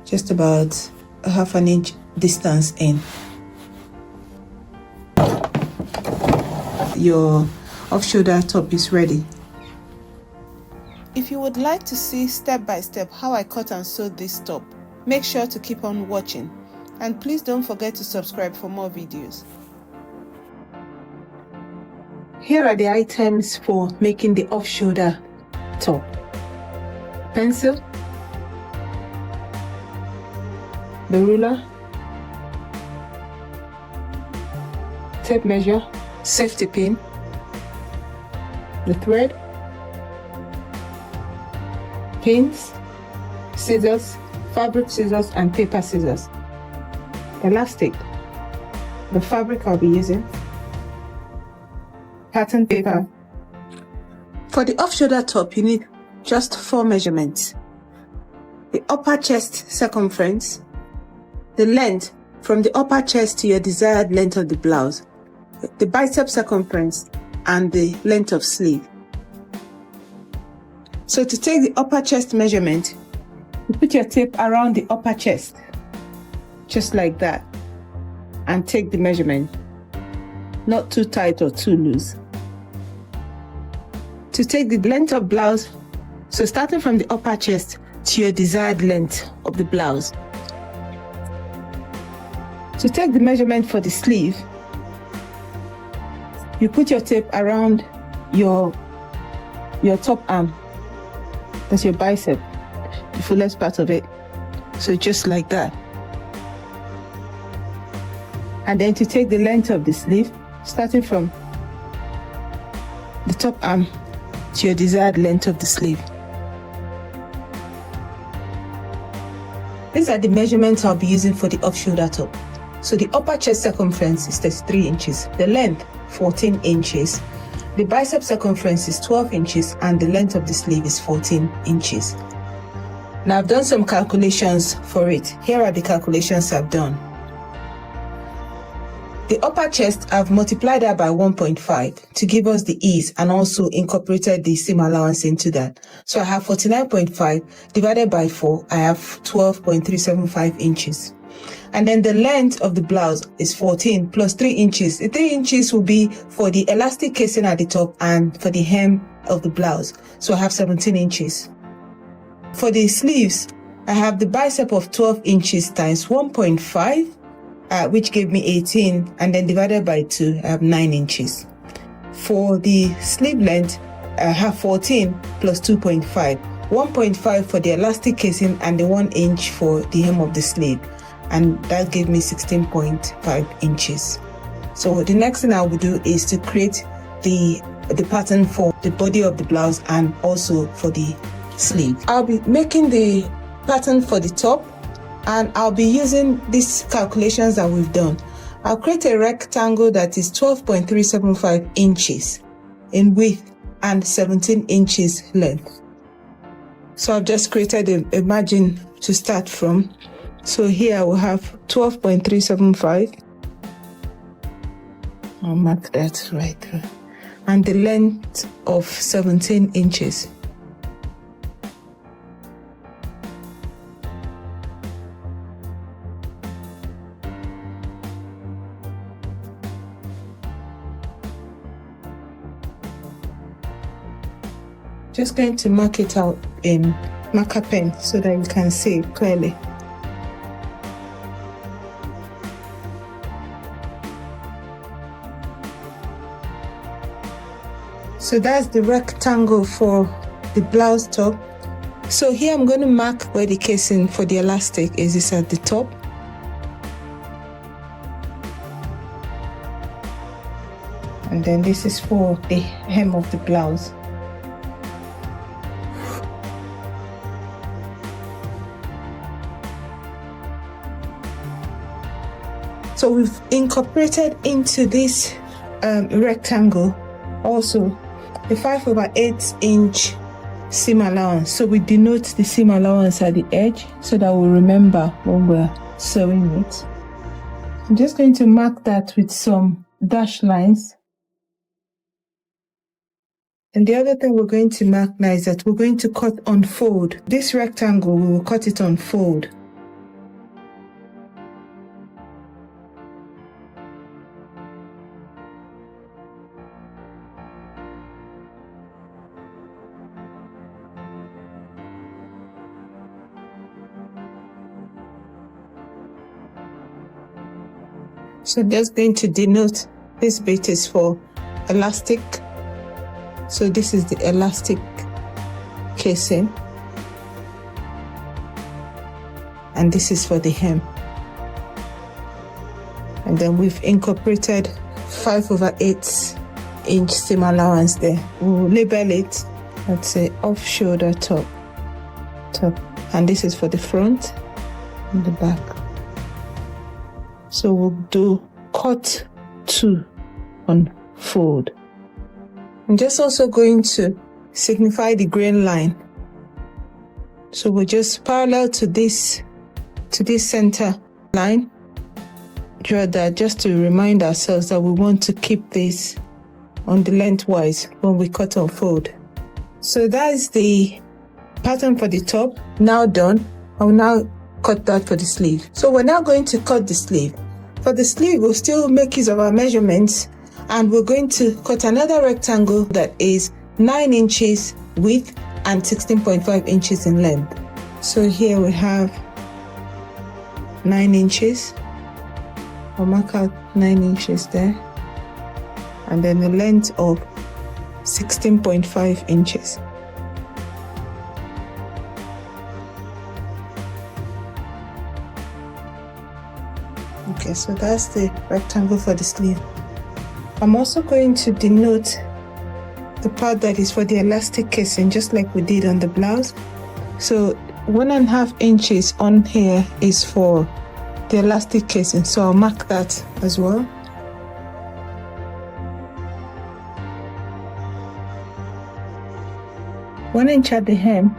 just about a half an inch distance in. Your off-shoulder top is ready. If you would like to see step by step how I cut and sew this top, make sure to keep on watching, and please don't forget to subscribe for more videos. Here are the items for making the off-shoulder top. Pencil, the ruler, tape measure, safety pin, the thread, pins, scissors, fabric scissors and paper scissors, elastic, the fabric I'll be using, pattern paper. For the off-shoulder top, you need just 4 measurements: the upper chest circumference, the length from the upper chest to your desired length of the blouse, the bicep circumference, and the length of sleeve. So to take the upper chest measurement, you put your tape around the upper chest, just like that, and take the measurement, not too tight or too loose. To take the length of blouse, so starting from the upper chest to your desired length of the blouse. To take the measurement for the sleeve, you put your tape around your top arm, that's your bicep, the fullest part of it, so just like that. And then to take the length of the sleeve, starting from the top arm to your desired length of the sleeve. These are the measurements I'll be using for the off-shoulder top. So the upper chest circumference is 33 inches, the length 14 inches, the bicep circumference is 12 inches, and the length of the sleeve is 14 inches. Now I've done some calculations for it. Here are the calculations I've done. The upper chest, I've multiplied that by 1.5 to give us the ease, and also incorporated the seam allowance into that. So I have 49.5 divided by 4, I have 12.375 inches. And then the length of the blouse is 14 plus 3 inches. The 3 inches will be for the elastic casing at the top and for the hem of the blouse. So I have 17 inches. For the sleeves, I have the bicep of 12 inches times 1.5, which gave me 18, and then divided by 2, I have 9 inches. For the sleeve length, I have 14 plus 2.5. 1.5 for the elastic casing and the 1 inch for the hem of the sleeve. And that gave me 16.5 inches. So the next thing I will do is to create the pattern for the body of the blouse and also for the sleeve. I'll be making the pattern for the top, and I'll be using these calculations that we've done. I'll create a rectangle that is 12.375 inches in width and 17 inches length. So I've just created a margin to start from. So here I will have 12.375. I'll mark that right there. And the length of 17 inches. Just going to mark it out in marker pen so that you can see it clearly. So that's the rectangle for the blouse top. So here I'm going to mark where the casing for the elastic is at the top. And then this is for the hem of the blouse. So we've incorporated into this rectangle also the 5/8 inch seam allowance. So we denote the seam allowance at the edge so that we'll remember when we're sewing it. I'm just going to mark that with some dashed lines. And the other thing we're going to mark now is that we're going to cut on fold. This rectangle, we will cut it on fold. So just going to denote this bit is for elastic. So this is the elastic casing. And this is for the hem. And then we've incorporated 5/8 inch seam allowance there. We'll label it, let's say, off shoulder top. And this is for the front and the back. So we'll do cut 2 on fold. I'm just also going to signify the grain line. So we'll just parallel to this center line, draw that just to remind ourselves that we want to keep this on the lengthwise when we cut or fold. So that is the pattern for the top now done. I will now cut that for the sleeve. So we're now going to cut the sleeve. For the sleeve, we'll still make use of our measurements, and we're going to cut another rectangle that is 9 inches width and 16.5 inches in length. So here we have 9 inches. I'll mark out 9 inches there, and then a length of 16.5 inches. Okay, so that's the rectangle for the sleeve. I'm also going to denote the part that is for the elastic casing, just like we did on the blouse. So 1.5 inches on here is for the elastic casing, so I'll mark that as well. One inch at the hem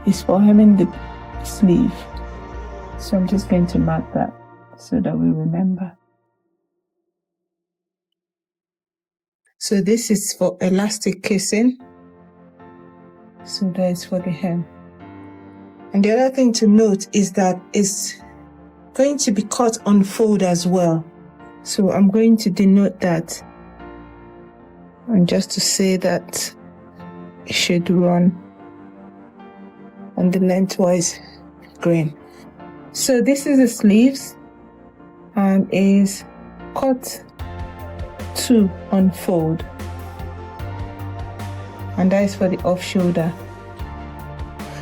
is for hemming the sleeve, so I'm just going to mark that so that we remember. So this is for elastic casing, so that is for the hem. And the other thing to note is that it's going to be cut on fold as well. So I'm going to denote that, and just to say that it should run on the lengthwise grain. So this is the sleeves and is cut 2 on fold, and that is for the off shoulder.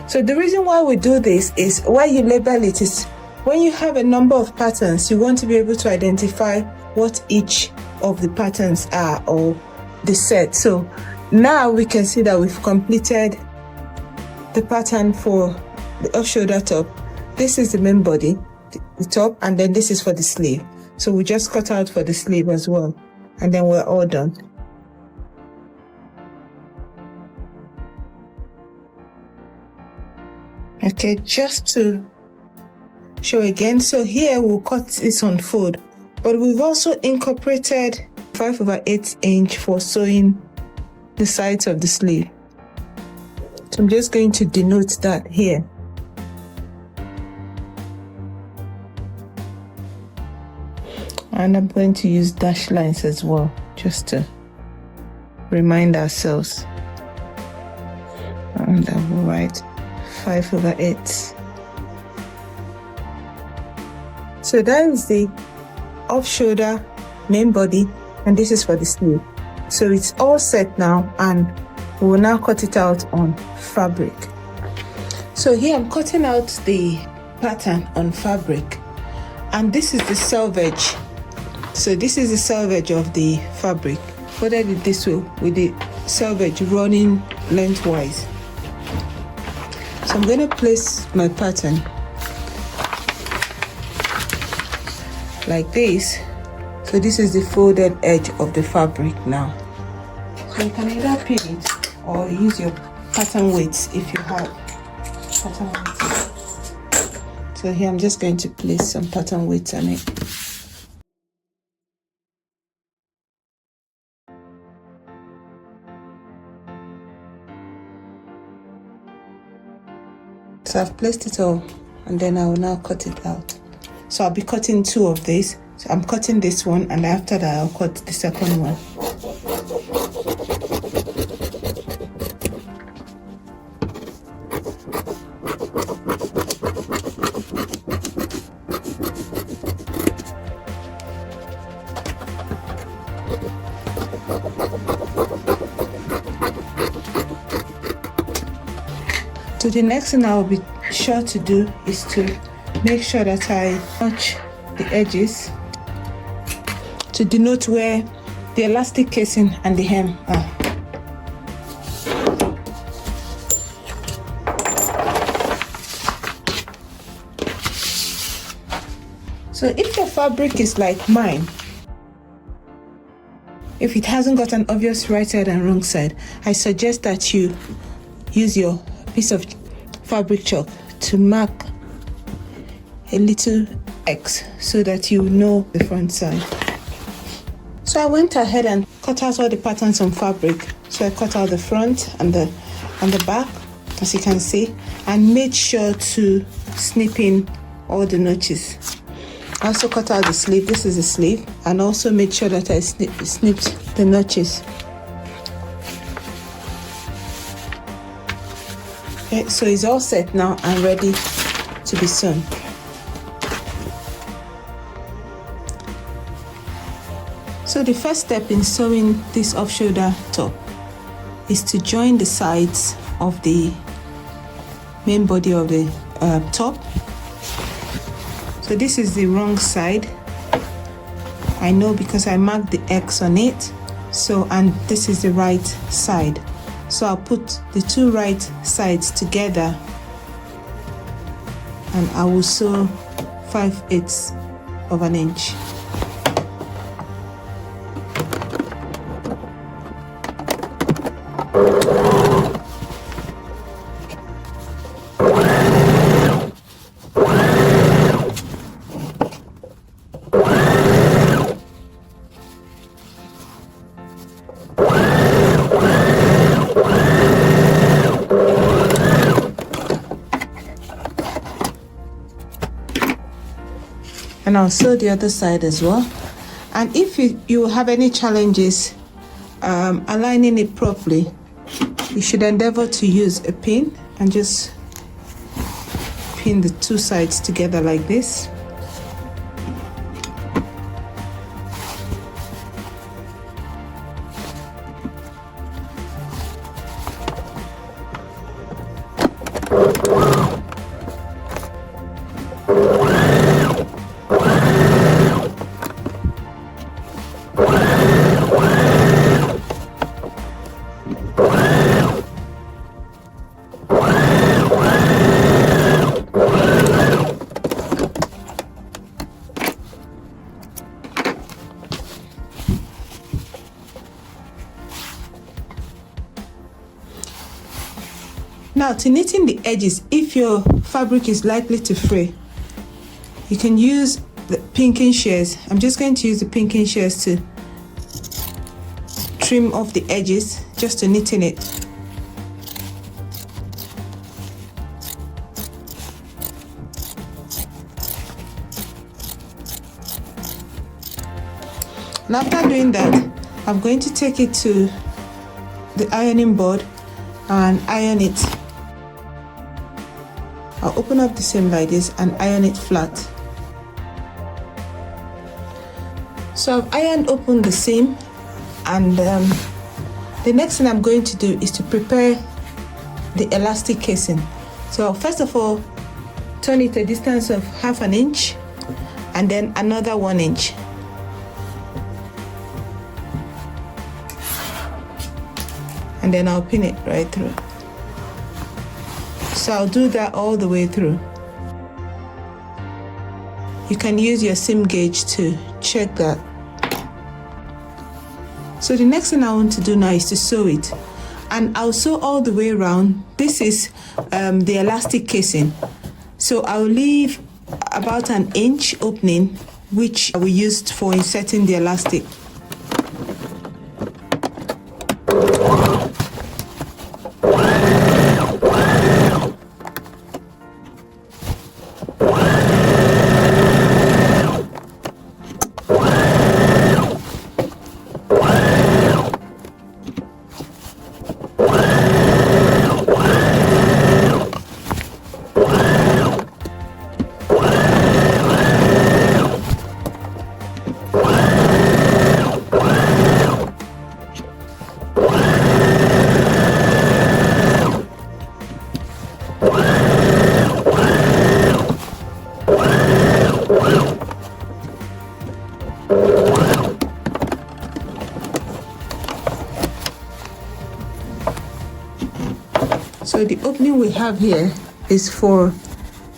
So the reason why we do this is, why you label it is, when you have a number of patterns, you want to be able to identify what each of the patterns are, or the set. So now we can see that we've completed the pattern for the off shoulder top. This is the main body, the top, and then this is for the sleeve. So we just cut out for the sleeve as well, and then we're all done. Okay, just to show again, so here we'll cut this on fold, but we've also incorporated 5/8 inch for sewing the sides of the sleeve. So I'm just going to denote that here. And I'm going to use dash lines as well, just to remind ourselves. And I will write 5/8. So that is the off shoulder main body, and this is for the sleeve. So it's all set now, and we will now cut it out on fabric. So here I'm cutting out the pattern on fabric, and this is the selvage. So this is the selvage of the fabric, folded it this way with the selvage running lengthwise. So I'm going to place my pattern like this. So this is the folded edge of the fabric now. So you can either pin it or use your pattern weights if you have pattern weights. So here I'm just going to place some pattern weights on it. So I've placed it all, and then I will now cut it out. So I'll be cutting 2 of these. So I'm cutting this one, and after that I'll cut the second one. So the next thing I will be sure to do is to make sure that I notch the edges to denote where the elastic casing and the hem are. So if your fabric is like mine, if it hasn't got an obvious right side and wrong side, I suggest that you use your piece of fabric chalk to mark a little X so that you know the front side. So I went ahead and cut out all the patterns on fabric. So I cut out the front and the back, as you can see, and made sure to snip in all the notches. I also cut out the sleeve. This is the sleeve, and also made sure that I snipped the notches. Okay, so it's all set now and ready to be sewn. So the first step in sewing this off-shoulder top is to join the sides of the main body of the top. So this is the wrong side. I know because I marked the X on it. So, and this is the right side. So I'll put the two right sides together and I will sew 5/8 of an inch. And I'll sew the other side as well. And if you have any challenges aligning it properly, you should endeavor to use a pin and just pin the two sides together like this. Now, to knitting the edges, if your fabric is likely to fray, you can use the pinking shears. I'm just going to use the pinking shears to trim off the edges, just to knit in it. And after doing that, I'm going to take it to the ironing board and iron it. I'll open up the seam like this and iron it flat. So I've ironed open the seam, and the next thing I'm going to do is to prepare the elastic casing. So first of all, turn it a distance of 1/2 inch and then another 1 inch. And then I'll pin it right through. So I'll do that all the way through. You can use your seam gauge to check that. So the next thing I want to do now is to sew it. And I'll sew all the way around. This is the elastic casing. So I'll leave about 1 inch opening, which we used for inserting the elastic. So the opening we have here is for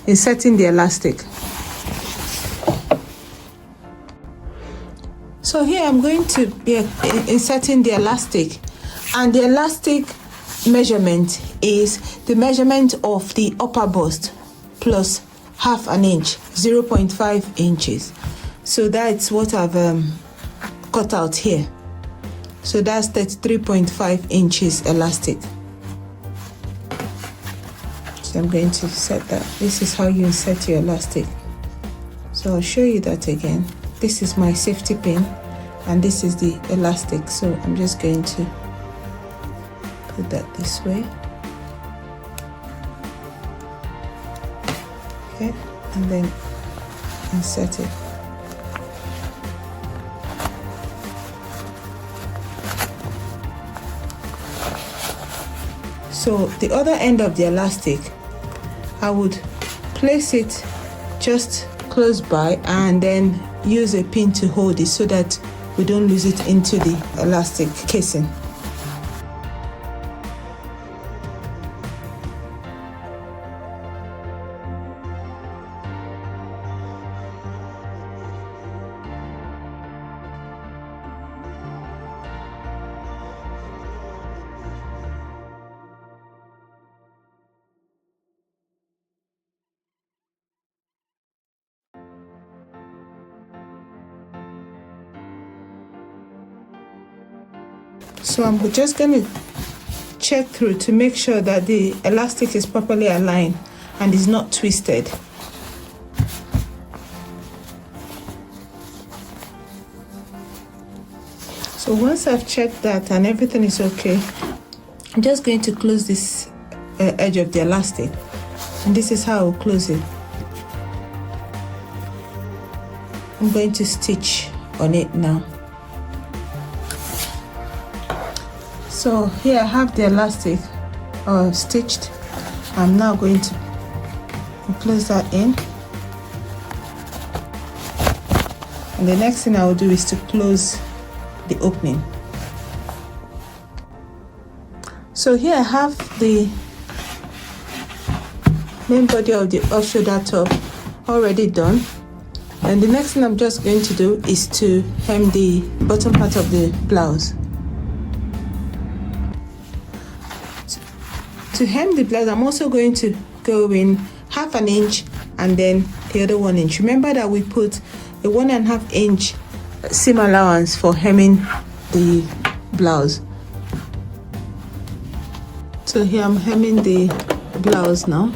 inserting the elastic. So here I'm going to be inserting the elastic, and the elastic measurement is the measurement of the upper bust plus half an inch, 0.5 inches. So that's what I've cut out here. So that's 33.5 inches elastic. So I'm going to set that. This is how you insert your elastic. So I'll show you that again. This is my safety pin, and this is the elastic. So I'm just going to put that this way. Okay, and then insert it. So the other end of the elastic, I would place it just close by and then use a pin to hold it so that we don't lose it into the elastic casing. So I'm just going to check through to make sure that the elastic is properly aligned and is not twisted. So once I've checked that and everything is okay, I'm just going to close this edge of the elastic, and this is how I'll close it. I'm going to stitch on it now. So here I have the elastic stitched. I'm now going to close that in, and the next thing I will do is to close the opening. So here I have the main body of the off-shoulder top already done, and the next thing I'm just going to do is to hem the bottom part of the blouse. To hem the blouse, I'm also going to go in half an inch and then the other 1 inch. Remember that we put a 1.5 inch seam allowance for hemming the blouse. So here I'm hemming the blouse now.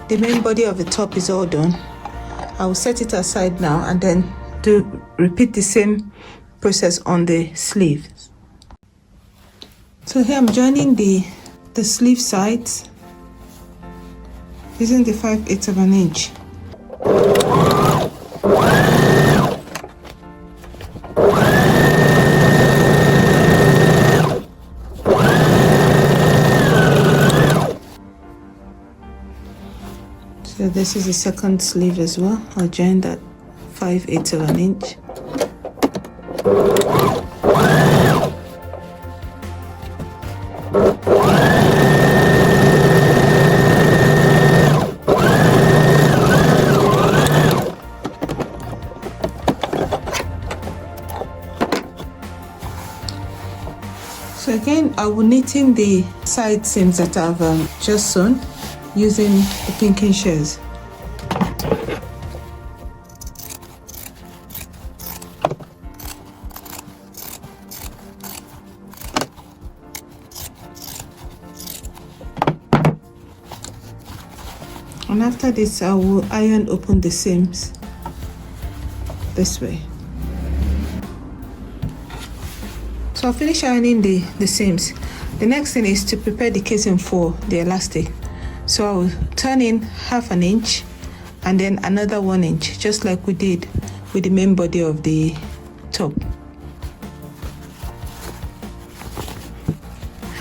The main body of the top is all done. I will set it aside now and then repeat the same process on the sleeve. So here I'm joining the sleeve sides using the 5/8 of an inch. So this is the second sleeve as well. I'll join that 5/8 of an inch. So again, I will knitting the side seams that I've just sewn using the pinking shears. And after this, I will iron open the seams this way. So I'll finish ironing the seams. The next thing is to prepare the casing for the elastic. So I'll turn in 1/2 inch and then another 1 inch, just like we did with the main body of the top.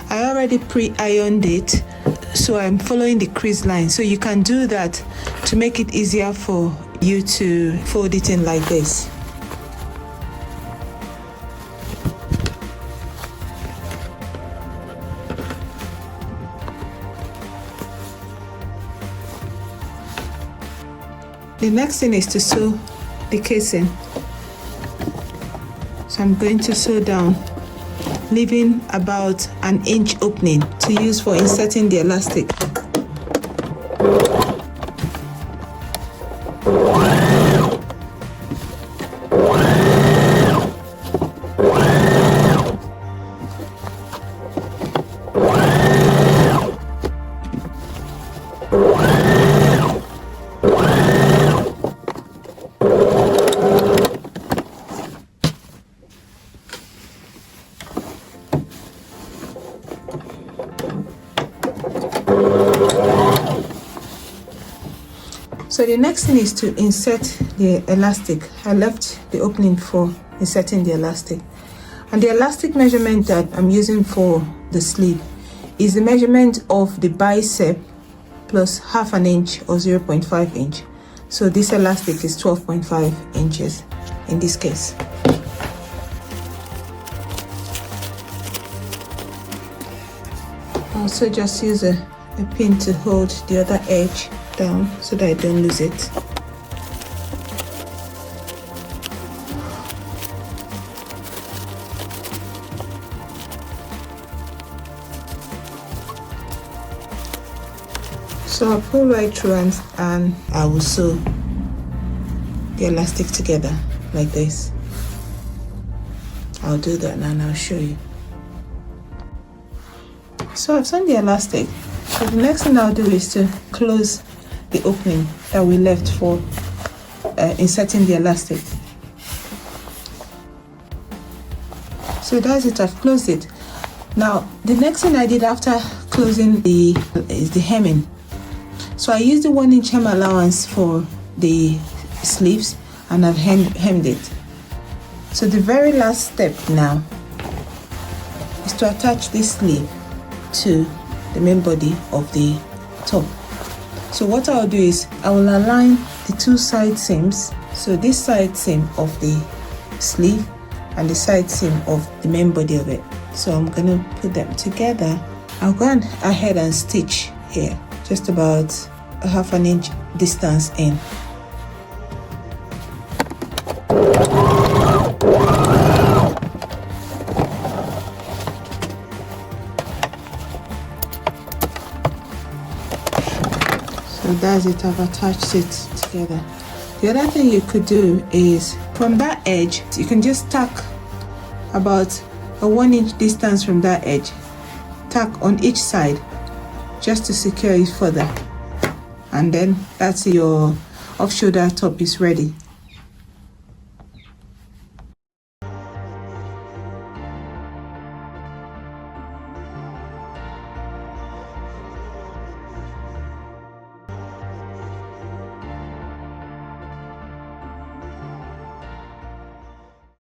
I already pre-ironed it, so I'm following the crease line. So you can do that to make it easier for you to fold it in like this. The next thing is to sew the casing. So I'm going to sew down, leaving about 1 inch opening to use for inserting the elastic. So the next thing is to insert the elastic. I left the opening for inserting the elastic. And the elastic measurement that I'm using for the sleeve is the measurement of the bicep plus 1/2 inch or 0.5 inch. So this elastic is 12.5 inches in this case. I also just use a pin to hold the other edge down so that I don't lose it. So I'll pull right through and I will sew the elastic together like this. I'll do that now and I'll show you. So I've sewn the elastic. So the next thing I'll do is to close the opening that we left for inserting the elastic. So that's it, I've closed it. Now the next thing I did after closing is the hemming. So I used the 1 inch hem allowance for the sleeves and I've hemmed it. So the very last step now is to attach this sleeve to the main body of the top. So what I'll do is I will align the two side seams. So this side seam of the sleeve and the side seam of the main body of it. So I'm gonna put them together. I'll go ahead and stitch here, just about 1/2 inch distance in. So that's it, I've attached it together. The other thing you could do is from that edge, you can just tack about a 1 inch distance from that edge, tack on each side just to secure it further. And then that's your off shoulder top is ready.